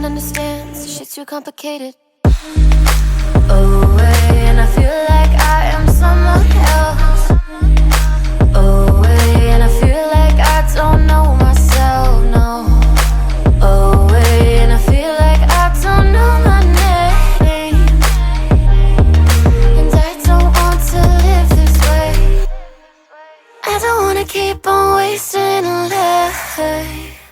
understands, this shit's too complicated. Away, and I feel like I am someone else. Away, and I feel like I don't know myself, no. Away, and I feel like I don't know my name. And I don't want to live this way. I don't wanna keep on wasting a life.